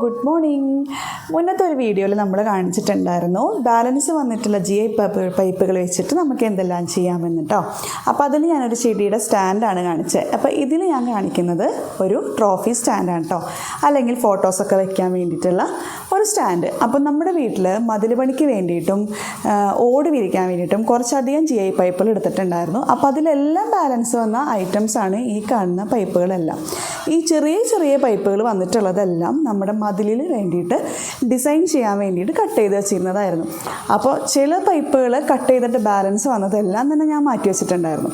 Good morning. മുന്നത്തെ ഒരു വീഡിയോയിൽ നമ്മൾ കാണിച്ചിട്ടുണ്ടായിരുന്നു ബാലൻസ് വന്നിട്ടുള്ള GI പൈപ്പുകൾ വെച്ചിട്ട് നമുക്ക് എന്തെല്ലാം ചെയ്യാമെന്ന് കേട്ടോ. അപ്പോൾ അതിൽ ഞാനൊരു ചെടിയുടെ സ്റ്റാൻഡാണ് കാണിച്ചത്. അപ്പോൾ ഇതിൽ ഞാൻ കാണിക്കുന്നത് ഒരു ട്രോഫി സ്റ്റാൻഡാണ് കേട്ടോ, അല്ലെങ്കിൽ ഫോട്ടോസൊക്കെ വെക്കാൻ വേണ്ടിയിട്ടുള്ള ഒരു സ്റ്റാൻഡ്. അപ്പോൾ നമ്മുടെ വീട്ടിൽ മതിൽ പണിക്ക് വേണ്ടിയിട്ടും ഓട് വിരിക്കാൻ വേണ്ടിയിട്ടും കുറച്ചധികം GI പൈപ്പുകൾ എടുത്തിട്ടുണ്ടായിരുന്നു. അപ്പോൾ അതിലെല്ലാം ബാലൻസ് വന്ന ഐറ്റംസാണ് ഈ കാണുന്ന പൈപ്പുകളെല്ലാം. ഈ ചെറിയ ചെറിയ പൈപ്പുകൾ വന്നിട്ടുള്ളതെല്ലാം നമ്മുടെ മതിലിൽ വേണ്ടിയിട്ട് ഡിസൈൻ ചെയ്യാൻ വേണ്ടിയിട്ട് കട്ട് ചെയ്ത് വെച്ചിരുന്നതായിരുന്നു. അപ്പോൾ ചില പൈപ്പുകൾ കട്ട് ചെയ്തിട്ട് ബാലൻസ് വന്നതെല്ലാം തന്നെ ഞാൻ മാറ്റി വെച്ചിട്ടുണ്ടായിരുന്നു.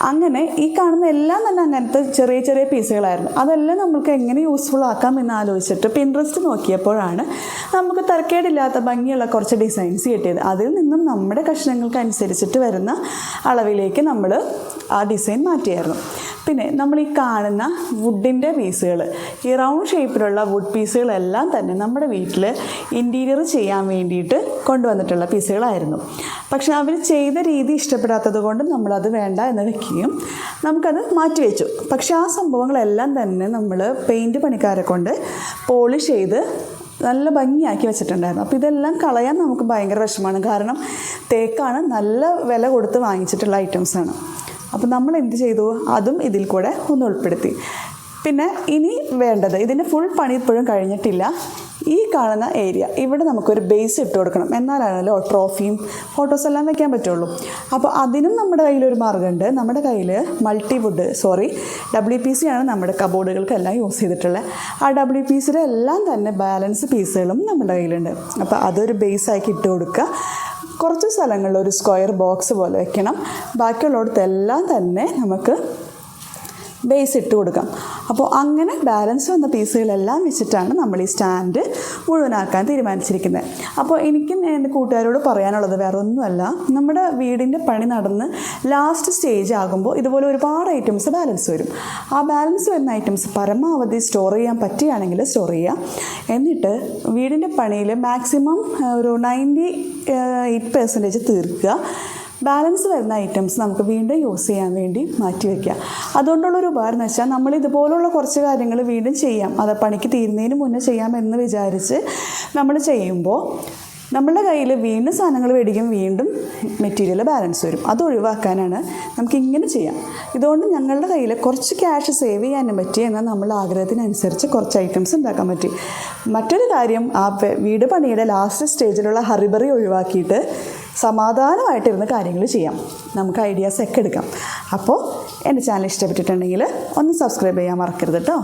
അങ്ങനെ ഈ കാണുന്ന എല്ലാം തന്നെ അങ്ങനത്തെ ചെറിയ ചെറിയ പീസുകളായിരുന്നു. അതെല്ലാം നമുക്ക് എങ്ങനെ യൂസ്ഫുൾ ആക്കാം എന്ന് ആലോചിച്ചിട്ട് പിൻട്രസ്റ്റ് നോക്കിയപ്പോഴാണ് നമുക്ക് തരക്കേടില്ലാത്ത ഭംഗിയുള്ള കുറച്ച് ഡിസൈൻസ് കിട്ടിയത്. അതിൽ നിന്നും നമ്മുടെ കഷ്ണങ്ങൾക്ക് അനുസരിച്ചിട്ട് വരുന്ന അളവിലേക്ക് നമ്മൾ ആ ഡിസൈൻ മാറ്റിയായിരുന്നു. പിന്നെ നമ്മൾ ഈ കാണുന്ന വുഡിൻ്റെ പീസുകൾ, ഈ റൗണ്ട് ഷേപ്പിലുള്ള വുഡ് പീസുകളെല്ലാം തന്നെ നമ്മുടെ വീട്ടിൽ ഇൻറ്റീരിയർ ചെയ്യാൻ വേണ്ടിയിട്ട് കൊണ്ടുവന്നിട്ടുള്ള പീസുകളായിരുന്നു. പക്ഷേ അവർ ചെയ്ത രീതി ഇഷ്ടപ്പെടാത്തത് കൊണ്ട് നമ്മളത് വേണ്ട എന്ന് വെക്കുകയും നമുക്കത് മാറ്റിവെച്ചു. പക്ഷേ ആ സംഭവങ്ങളെല്ലാം തന്നെ നമ്മൾ പെയിൻറ്റ് പണിക്കാരെ കൊണ്ട് പോളിഷ് ചെയ്ത് നല്ല ഭംഗിയാക്കി വെച്ചിട്ടുണ്ടായിരുന്നു. അപ്പോൾ ഇതെല്ലാം കളയാൻ നമുക്ക് ഭയങ്കര വിഷമമാണ്. കാരണം തേക്കാണ്, നല്ല വില കൊടുത്ത് വാങ്ങിച്ചിട്ടുള്ള ഐറ്റംസാണ്. അപ്പോൾ നമ്മൾ എന്ത് ചെയ്തു, അതും ഇതിൽ കൂടെ ഒന്ന് ഉൾപ്പെടുത്തി. പിന്നെ ഇനി വേണ്ടത്, ഇതിൻ്റെ ഫുൾ പണി ഇപ്പോഴും കഴിഞ്ഞിട്ടില്ല. ഈ കാണുന്ന ഏരിയ ഇവിടെ നമുക്കൊരു ബേസ് ഇട്ട് കൊടുക്കണം, എന്നാലാണല്ലോ ട്രോഫിയും ഫോട്ടോസെല്ലാം വെക്കാൻ പറ്റുള്ളൂ. അപ്പോൾ അതിനും നമ്മുടെ കയ്യിലൊരു മാർഗ്ഗമുണ്ട്. നമ്മുടെ കയ്യിൽ WPC ആണ് നമ്മുടെ കബോർഡുകൾക്കെല്ലാം യൂസ് ചെയ്തിട്ടുള്ളത്. ആ WPCയുടെ എല്ലാം തന്നെ ബാലൻസ് പീസുകളും നമ്മുടെ കയ്യിലുണ്ട്. അപ്പോൾ അതൊരു ബേസാക്കി ഇട്ട് കൊടുക്കുക. കുറച്ച് സ്ഥലങ്ങളിൽ ഒരു സ്ക്വയർ ബോക്സ് പോലെ വെക്കണം. ബാക്കിയുള്ളിടത്തെല്ലാം തന്നെ നമുക്ക് ബേസ് ഇട്ട് കൊടുക്കാം. അപ്പോൾ അങ്ങനെ ബാലൻസ് വന്ന പീസുകളെല്ലാം വെച്ചിട്ടാണ് നമ്മൾ ഈ സ്റ്റാൻഡ് മുഴുവനാക്കാൻ തീരുമാനിച്ചിരിക്കുന്നത്. അപ്പോൾ എനിക്കും എൻ്റെ കൂട്ടുകാരോട് പറയാനുള്ളത് വേറെ ഒന്നുമല്ല, നമ്മുടെ വീടിൻ്റെ പണി നടന്ന് ലാസ്റ്റ് സ്റ്റേജ് ആകുമ്പോൾ ഇതുപോലെ ഒരുപാട് ഐറ്റംസ് ബാലൻസ് വരും. ആ ബാലൻസ് വരുന്ന ഐറ്റംസ് പരമാവധി സ്റ്റോർ ചെയ്യാൻ പറ്റുകയാണെങ്കിൽ സ്റ്റോർ ചെയ്യുക. എന്നിട്ട് വീടിൻ്റെ പണിയിൽ മാക്സിമം ഒരു 98% തീർക്കുക. ബാലൻസ് വരുന്ന ഐറ്റംസ് നമുക്ക് വീണ്ടും യൂസ് ചെയ്യാൻ വേണ്ടി മാറ്റി വയ്ക്കുക. അതുകൊണ്ടുള്ളൊരു ഉപകാരം എന്ന് വെച്ചാൽ നമ്മൾ ഇതുപോലുള്ള കുറച്ച് കാര്യങ്ങൾ വീണ്ടും ചെയ്യാം, അത് പണിക്ക് തീരുന്നതിന് മുന്നേ ചെയ്യാമെന്ന് വിചാരിച്ച് നമ്മൾ ചെയ്യുമ്പോൾ നമ്മളുടെ കയ്യിൽ വീണ്ടും സാധനങ്ങൾ മേടിക്കും, വീണ്ടും മെറ്റീരിയൽ ബാലൻസ് വരും. അത് ഒഴിവാക്കാനാണ് നമുക്കിങ്ങനെ ചെയ്യാം. ഇതുകൊണ്ട് ഞങ്ങളുടെ കയ്യിൽ കുറച്ച് ക്യാഷ് സേവ് ചെയ്യാനും പറ്റി, എന്നാൽ നമ്മളുടെ ആഗ്രഹത്തിനനുസരിച്ച് കുറച്ച് ഐറ്റംസ് ഉണ്ടാക്കാൻ പറ്റി. മറ്റൊരു കാര്യം, ആ വീട് പണിയുടെ ലാസ്റ്റ് സ്റ്റേജിലുള്ള ഹറിബറി ഒഴിവാക്കിയിട്ട് സമാധാനമായിട്ടിരുന്ന് കാര്യങ്ങൾ ചെയ്യാം, നമുക്ക് ഐഡിയാസൊക്കെ എടുക്കാം. അപ്പോൾ എൻ്റെ ചാനൽ ഇഷ്ടപ്പെട്ടിട്ടുണ്ടെങ്കിൽ ഒന്ന് സബ്സ്ക്രൈബ് ചെയ്യാൻ മറക്കരുത് കേട്ടോ.